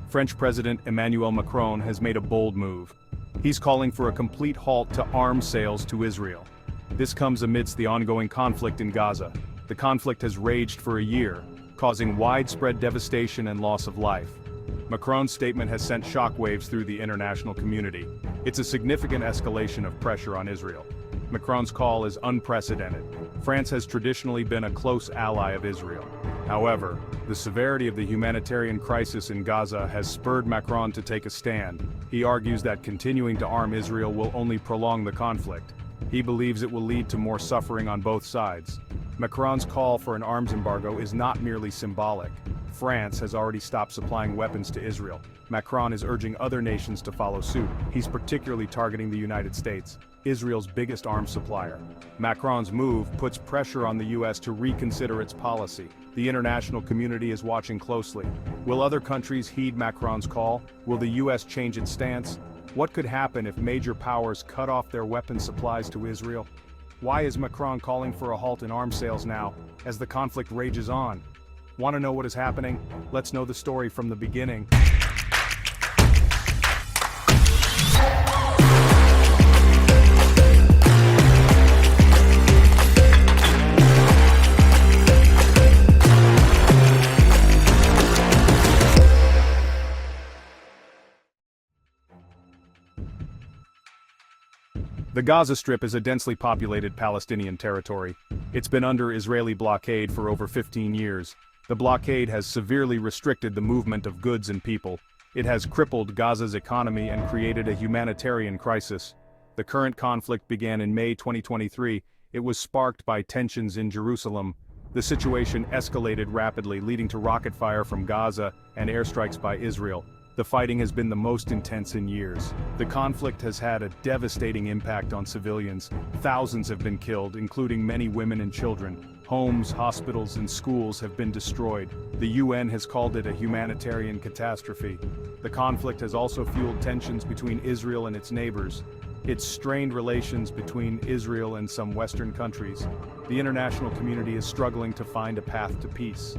French President Emmanuel Macron has made a bold move. He's calling for a complete halt to arms sales to Israel. This comes amidst the ongoing conflict in Gaza. The conflict has raged for a year, causing widespread devastation and loss of life. Macron's statement has sent shockwaves through the international community. It's a significant escalation of pressure on Israel. Macron's call is unprecedented. France has traditionally been a close ally of Israel. However, the severity of the humanitarian crisis in Gaza has spurred Macron to take a stand. He argues that continuing to arm Israel will only prolong the conflict. He believes it will lead to more suffering on both sides. Macron's call for an arms embargo is not merely symbolic. France has already stopped supplying weapons to Israel. Macron is urging other nations to follow suit. He's particularly targeting the United States, Israel's biggest arms supplier. Macron's move puts pressure on the US to reconsider its policy. The international community is watching closely. Will other countries heed Macron's call? Will the US change its stance? What could happen if major powers cut off their weapons supplies to Israel? Why is Macron calling for a halt in arms sales now, as the conflict rages on? Want to know what is happening? Let's know the story from the beginning. The Gaza Strip is a densely populated Palestinian territory. It's been under Israeli blockade for over 15 years. The blockade has severely restricted the movement of goods and people. It has crippled Gaza's economy and created a humanitarian crisis. The current conflict began in May 2023. It was sparked by tensions in Jerusalem. The situation escalated rapidly, leading to rocket fire from Gaza and airstrikes by Israel. The fighting has been the most intense in years. The conflict has had a devastating impact on civilians. Thousands have been killed, including many women and children. Homes, hospitals, and schools have been destroyed. The UN has called it a humanitarian catastrophe. The conflict has also fueled tensions between Israel and its neighbors. It's strained relations between Israel and some Western countries. The international community is struggling to find a path to peace.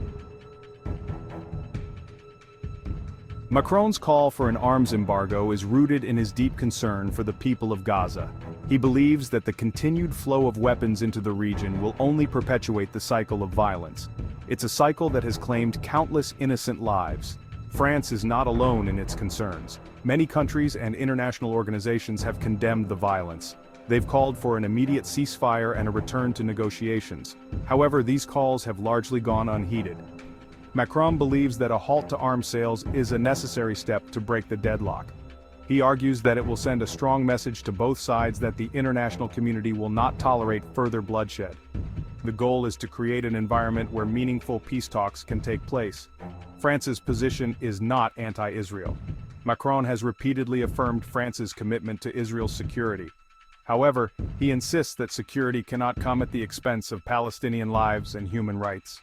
Macron's call for an arms embargo is rooted in his deep concern for the people of Gaza. He believes that the continued flow of weapons into the region will only perpetuate the cycle of violence. It's a cycle that has claimed countless innocent lives. France is not alone in its concerns. Many countries and international organizations have condemned the violence. They've called for an immediate ceasefire and a return to negotiations. However, these calls have largely gone unheeded. Macron believes that a halt to arms sales is a necessary step to break the deadlock. He argues that it will send a strong message to both sides that the international community will not tolerate further bloodshed. The goal is to create an environment where meaningful peace talks can take place. France's position is not anti-Israel. Macron has repeatedly affirmed France's commitment to Israel's security. However, he insists that security cannot come at the expense of Palestinian lives and human rights.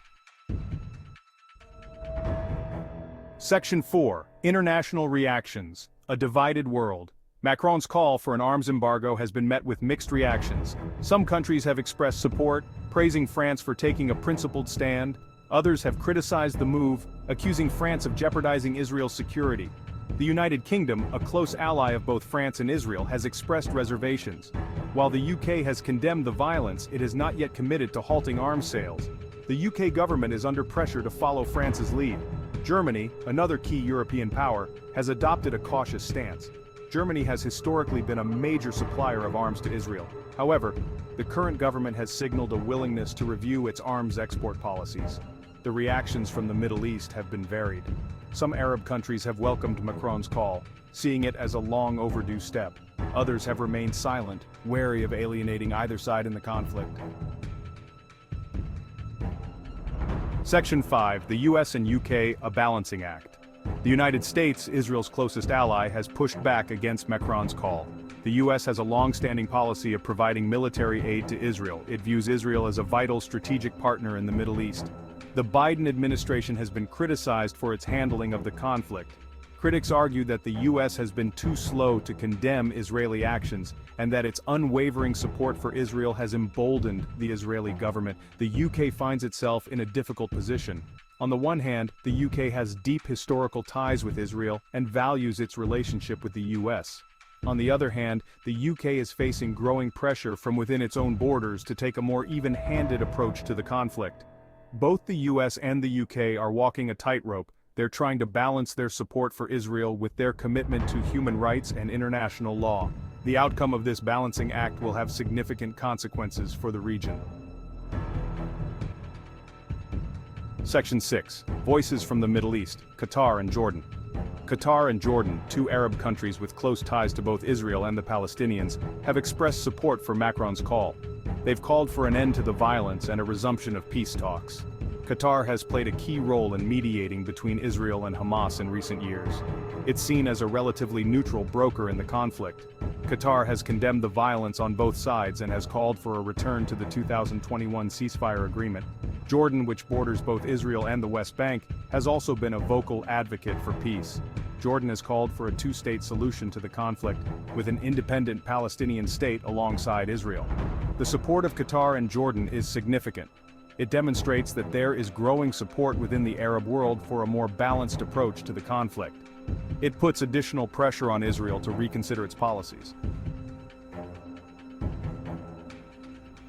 Section 4. International Reactions. A Divided World. Macron's call for an arms embargo has been met with mixed reactions. Some countries have expressed support, praising France for taking a principled stand. Others have criticized the move, accusing France of jeopardizing Israel's security. The United Kingdom, a close ally of both France and Israel, has expressed reservations. While the UK has condemned the violence, it has not yet committed to halting arms sales. The UK government is under pressure to follow France's lead. Germany, another key European power, has adopted a cautious stance. Germany has historically been a major supplier of arms to Israel. However, the current government has signaled a willingness to review its arms export policies. The reactions from the Middle East have been varied. Some Arab countries have welcomed Macron's call, seeing it as a long overdue step. Others have remained silent, wary of alienating either side in the conflict. Section 5. The US and UK, a balancing act. The United States, Israel's closest ally, has pushed back against Macron's call. The US has a long-standing policy of providing military aid to Israel. It views Israel as a vital strategic partner in the Middle East. The Biden administration has been criticized for its handling of the conflict. Critics argue that the US has been too slow to condemn Israeli actions, and that its unwavering support for Israel has emboldened the Israeli government. The UK finds itself in a difficult position. On the one hand, the UK has deep historical ties with Israel and values its relationship with the US. On the other hand, the UK is facing growing pressure from within its own borders to take a more even-handed approach to the conflict. Both the US and the UK are walking a tightrope. They're trying to balance their support for Israel with their commitment to human rights and international law. The outcome of this balancing act will have significant consequences for the region. Section 6. Voices from the Middle East, Qatar and Jordan. Qatar and Jordan, two Arab countries with close ties to both Israel and the Palestinians, have expressed support for Macron's call. They've called for an end to the violence and a resumption of peace talks. Qatar has played a key role in mediating between Israel and Hamas in recent years. It's seen as a relatively neutral broker in the conflict. Qatar has condemned the violence on both sides and has called for a return to the 2021 ceasefire agreement. Jordan, which borders both Israel and the West Bank, has also been a vocal advocate for peace. Jordan has called for a two-state solution to the conflict, with an independent Palestinian state alongside Israel. The support of Qatar and Jordan is significant. It demonstrates that there is growing support within the Arab world for a more balanced approach to the conflict. It puts additional pressure on Israel to reconsider its policies.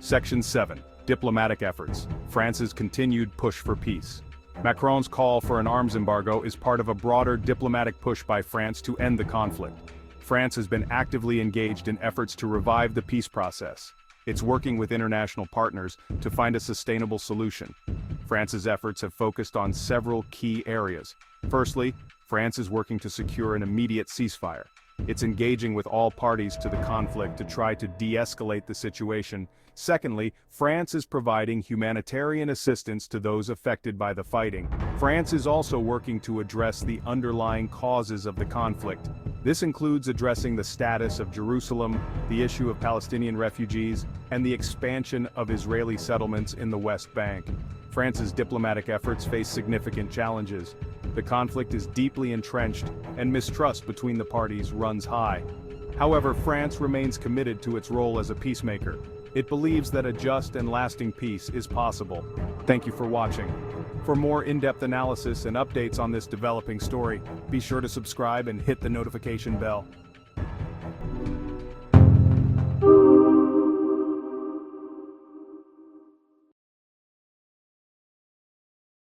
Section 7. Diplomatic efforts. France's continued push for peace. Macron's call for an arms embargo is part of a broader diplomatic push by France to end the conflict. France has been actively engaged in efforts to revive the peace process. It's working with international partners to find a sustainable solution. France's efforts have focused on several key areas. Firstly, France is working to secure an immediate ceasefire. It's engaging with all parties to the conflict to try to de-escalate the situation. Secondly, France is providing humanitarian assistance to those affected by the fighting. France is also working to address the underlying causes of the conflict. This includes addressing the status of Jerusalem, the issue of Palestinian refugees, and the expansion of Israeli settlements in the West Bank. France's diplomatic efforts face significant challenges. The conflict is deeply entrenched, and mistrust between the parties runs high. However, France remains committed to its role as a peacemaker. It believes that a just and lasting peace is possible. Thank you for watching. For more in-depth analysis and updates on this developing story, be sure to subscribe and hit the notification bell.